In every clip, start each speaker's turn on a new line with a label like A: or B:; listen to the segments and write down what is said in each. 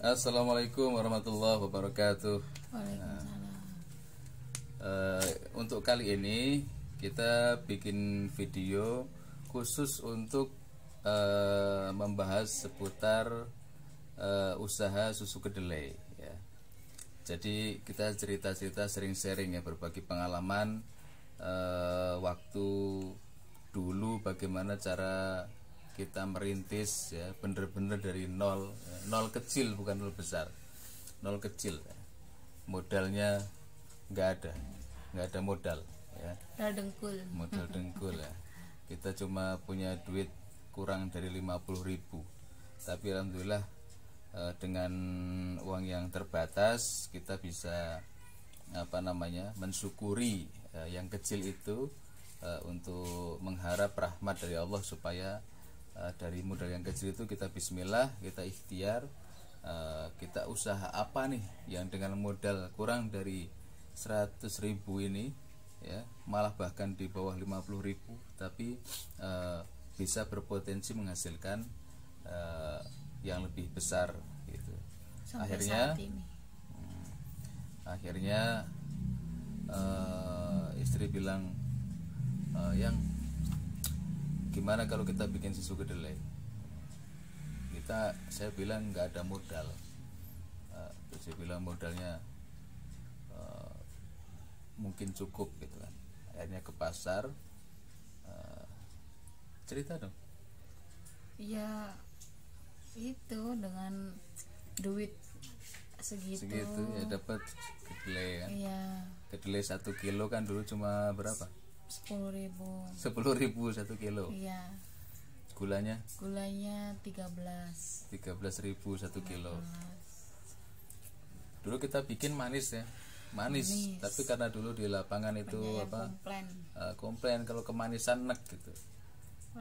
A: Assalamualaikum warahmatullahi wabarakatuh.
B: Waalaikumsalam.
A: Untuk kali ini kita bikin video khusus untuk membahas seputar usaha susu kedelai ya. Jadi kita cerita-cerita, sharing-sharing ya, berbagi pengalaman waktu dulu bagaimana cara kita merintis ya, bener-bener dari nol ya. Nol kecil, bukan nol besar, nol kecil ya. Modalnya nggak ada modal ya, modal dengkul ya. Kita cuma punya duit kurang dari 50.000, tapi alhamdulillah dengan uang yang terbatas kita bisa mensyukuri yang kecil itu, untuk mengharap rahmat dari Allah supaya dari modal yang kecil itu kita bismillah, kita ikhtiar, kita usaha apa nih yang dengan modal kurang dari 100.000 ini ya, malah bahkan di bawah 50.000, tapi bisa berpotensi menghasilkan yang lebih besar gitu.
B: Sampai
A: Akhirnya istri bilang, yang gimana kalau kita bikin susu kedelai? Saya bilang nggak ada modal. Terus saya bilang modalnya mungkin cukup gitu kan. Akhirnya ke pasar, cerita dong.
B: Ya itu dengan duit segitu
A: ya dapat kedelai kan.
B: Iya.
A: Kedelai 1 kilo kan dulu cuma berapa?
B: 10.000.
A: 10.000 1 kilo.
B: Iya.
A: Gulanya
B: 13.000
A: 1 kilo. Dulu kita bikin manis ya, manis. Tapi karena dulu di lapangan itu komplain kalau kemanisan nek gitu.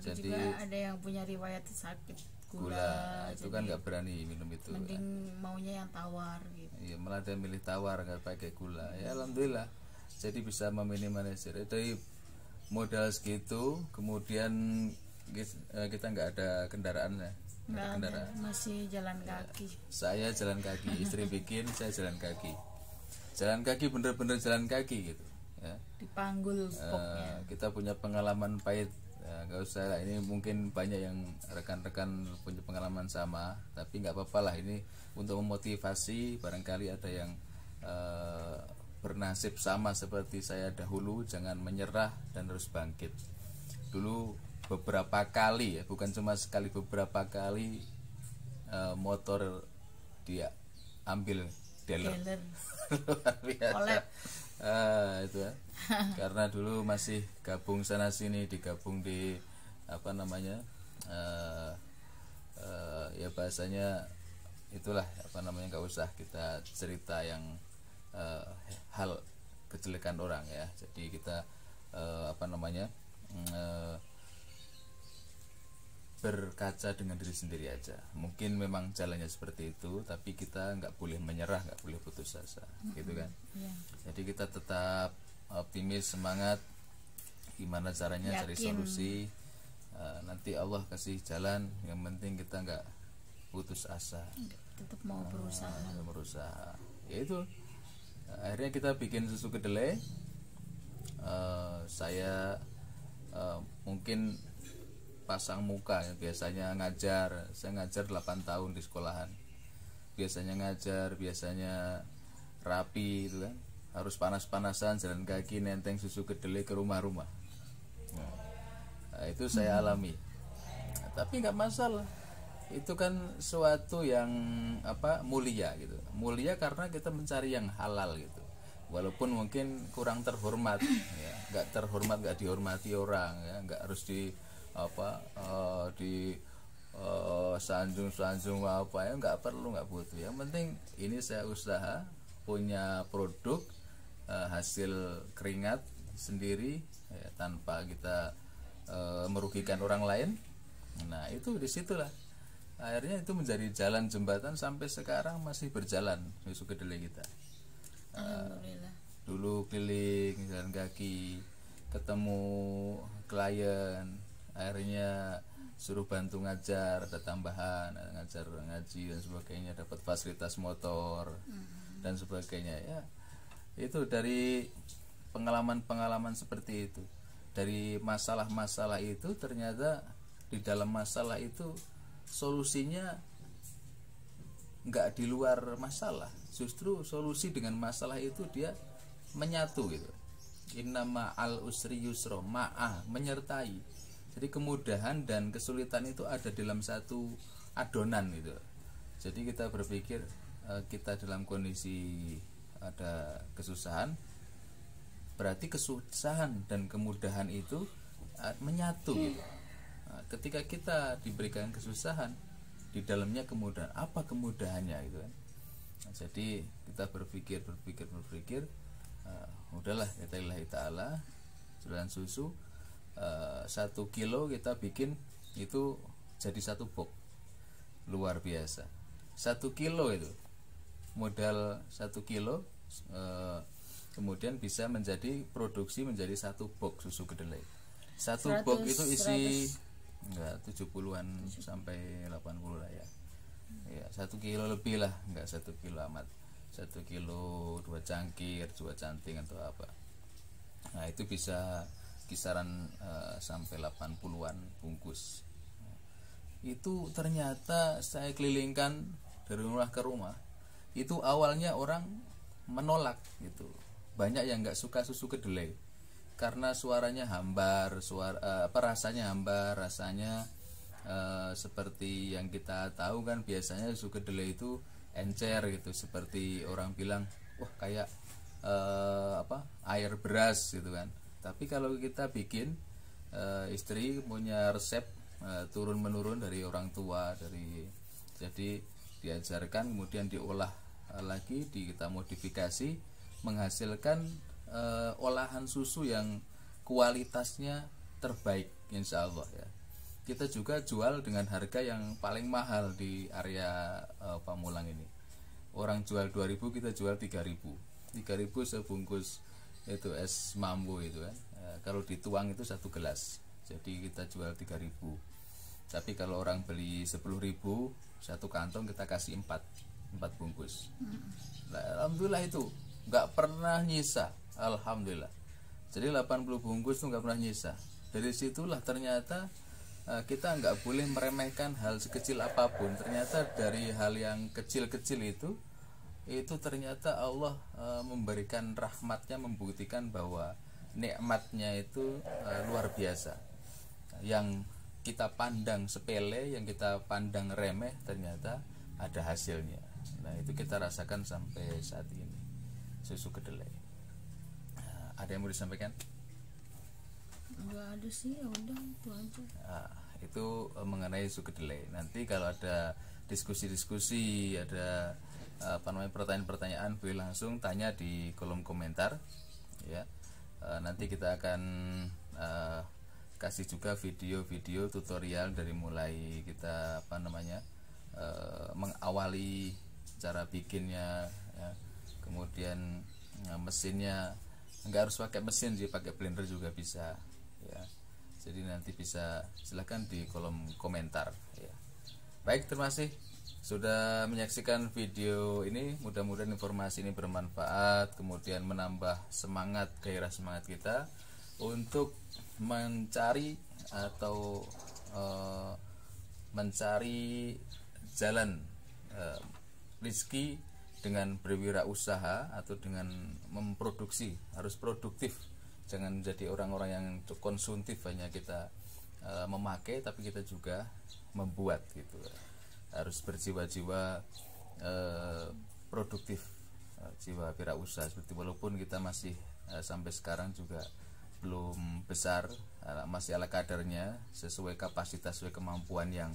B: Jadi juga ada yang punya riwayat sakit gula
A: itu kan nggak berani minum itu.
B: Mending maunya yang tawar gitu.
A: Iya, malah dia milih tawar nggak pakai gula. Ya alhamdulillah, jadi bisa meminimalisir dari modal segitu. Kemudian kita nggak ada kendaraan ya,
B: masih jalan kaki.
A: Saya jalan kaki, istri bikin, saya jalan kaki. Jalan kaki, bener-bener jalan kaki gitu ya.
B: Dipanggul pokoknya.
A: Kita punya pengalaman pahit ya, nggak usah lah, ini mungkin banyak yang rekan-rekan punya pengalaman sama, tapi nggak apa-apa lah, ini untuk memotivasi. Barangkali ada yang bernasib sama seperti saya dahulu, jangan menyerah dan harus bangkit. Dulu beberapa kali ya, bukan cuma sekali, beberapa kali motor dia ambil dealer. Luar biasa. Itu ya. Karena dulu masih gabung sana sini, digabung di ya bahasanya itulah nggak usah kita cerita yang hal kejelekan orang ya. Jadi kita berkaca dengan diri sendiri aja. Mungkin memang jalannya seperti itu, tapi kita nggak boleh menyerah, nggak boleh putus asa, gitu kan. Jadi kita tetap optimis, semangat. Gimana caranya cari solusi, nanti Allah kasih jalan. Yang penting kita nggak putus asa,
B: tetap mau berusaha.
A: Ya itu. Akhirnya kita bikin susu kedelai. Saya mungkin pasang muka ya, biasanya saya ngajar 8 tahun di sekolahan. Biasanya ngajar, biasanya rapi itu kan, harus panas-panasan jalan kaki nenteng susu kedelai ke rumah-rumah. Nah, itu saya alami. Tapi nggak masalah. Itu kan suatu yang mulia gitu. Mulia karena kita mencari yang halal gitu. Walaupun mungkin kurang terhormat ya, nggak terhormat, nggak dihormati orang ya, nggak harus sanjung ya, nggak perlu, nggak butuh. Yang penting ini saya usaha, punya produk, hasil keringat sendiri ya, tanpa kita merugikan orang lain. Nah itu disitulah akhirnya itu menjadi jalan jembatan sampai sekarang masih berjalan susu kedelai kita.
B: Alhamdulillah.
A: Dulu keliling jalan kaki, ketemu klien, akhirnya suruh bantu ngajar, ada tambahan, ngajar ngaji dan sebagainya, dapat fasilitas motor dan sebagainya. Ya, itu dari pengalaman-pengalaman seperti itu. Dari masalah-masalah itu ternyata di dalam masalah itu solusinya nggak di luar masalah, justru solusi dengan masalah itu dia menyatu gitu. Innama al usri yusro, menyertai. Jadi kemudahan dan kesulitan itu ada dalam satu adonan gitu. Jadi kita berpikir kita dalam kondisi ada kesusahan, berarti kesusahan dan kemudahan itu menyatu gitu. Nah, ketika kita diberikan kesusahan, di dalamnya kemudahan, apa kemudahannya gitu kan. Nah, jadi kita berpikir udahlah kita lillahi ta'ala, jualan susu 1 kilo kita bikin itu jadi 1 box, luar biasa. 1 kilo itu modal 1 kilo kemudian bisa produksi menjadi 1 box susu kedelai. 1 box itu isi 70-an sampai 80 lah ya. Ya 1 kilo lebih lah, enggak 1 kilo amat. 1 kilo 2 cangkir, 2 canting atau apa. Nah itu bisa kisaran sampai 80-an bungkus. Itu ternyata saya kelilingkan dari rumah ke rumah. Itu awalnya orang menolak gitu. Banyak yang nggak suka susu kedelai karena suaranya hambar, rasanya hambar, rasanya seperti yang kita tahu kan, biasanya susu kedelai itu encer gitu, seperti orang bilang wah kayak air beras gitu kan. Tapi kalau kita bikin, istri punya resep turun menurun dari orang tua, jadi diajarkan, kemudian diolah lagi, kita modifikasi, menghasilkan olahan susu yang kualitasnya terbaik insya Allah ya. Kita juga jual dengan harga yang paling mahal di area Pamulang ini. Orang jual 2.000, kita jual 3.000 sebungkus itu es mambo itu kan. Kalau dituang itu 1 gelas, jadi kita jual 3.000. Tapi kalau orang beli 10.000, 1 kantong kita kasih 4 bungkus. Nah, alhamdulillah itu nggak pernah nyisa, alhamdulillah. Jadi 80 bungkus itu nggak pernah nyisa. Dari situlah ternyata kita nggak boleh meremehkan hal sekecil apapun. Ternyata dari hal yang kecil-kecil itu ternyata Allah memberikan rahmatnya, membuktikan bahwa nikmatnya itu luar biasa. Yang kita pandang sepele, yang kita pandang remeh, ternyata ada hasilnya. Nah itu kita rasakan sampai saat ini, susu kedelai. Ada yang mau disampaikan?
B: Enggak ada sih, ya udah itu aja.
A: Itu mengenai susu kedelai. Nanti kalau ada diskusi-diskusi, ada pertanyaan-pertanyaan, boleh langsung tanya di kolom komentar ya. Nanti kita akan kasih juga video-video tutorial dari mulai kita mengawali cara bikinnya ya. Kemudian mesinnya nggak harus pakai mesin sih, pakai blender juga bisa ya. Jadi nanti bisa silahkan di kolom komentar ya. Baik, terima kasih sudah menyaksikan video ini. Mudah-mudahan informasi ini bermanfaat, kemudian menambah semangat, gairah semangat kita untuk mencari atau mencari jalan rezeki dengan berwirausaha atau dengan memproduksi. Harus produktif, jangan menjadi orang-orang yang konsumtif, hanya kita memakai tapi kita juga membuat gitu. Harus berjiwa-jiwa produktif, jiwa wirausaha. Seperti walaupun kita masih sampai sekarang juga belum besar, masih ala kadarnya, sesuai kapasitas, sesuai kemampuan yang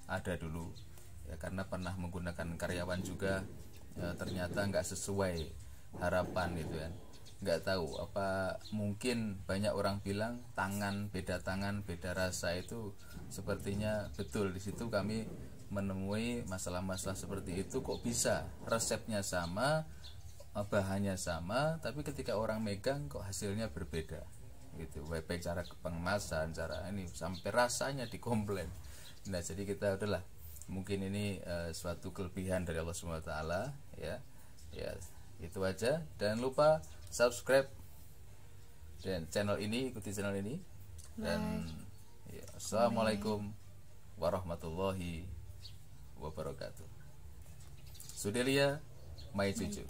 A: ada dulu ya. Karena pernah menggunakan karyawan juga, ternyata nggak sesuai harapan gitu kan. Nggak tahu apa, mungkin banyak orang bilang tangan beda rasa, itu sepertinya betul. Di situ kami menemui masalah-masalah seperti itu. Kok bisa resepnya sama, bahannya sama, tapi ketika orang megang kok hasilnya berbeda gitu. Baik cara pengemasan, cara ini, sampai rasanya dikomplain. Nah jadi kita udahlah, mungkin ini suatu kelebihan dari Allah Subhanahu Wa Taala, ya itu aja. Dan lupa subscribe dan channel ini, ikuti channel ini. Dan ya, assalamualaikum warahmatullahi wabarakatuh. Sudelia, Mai Cucu.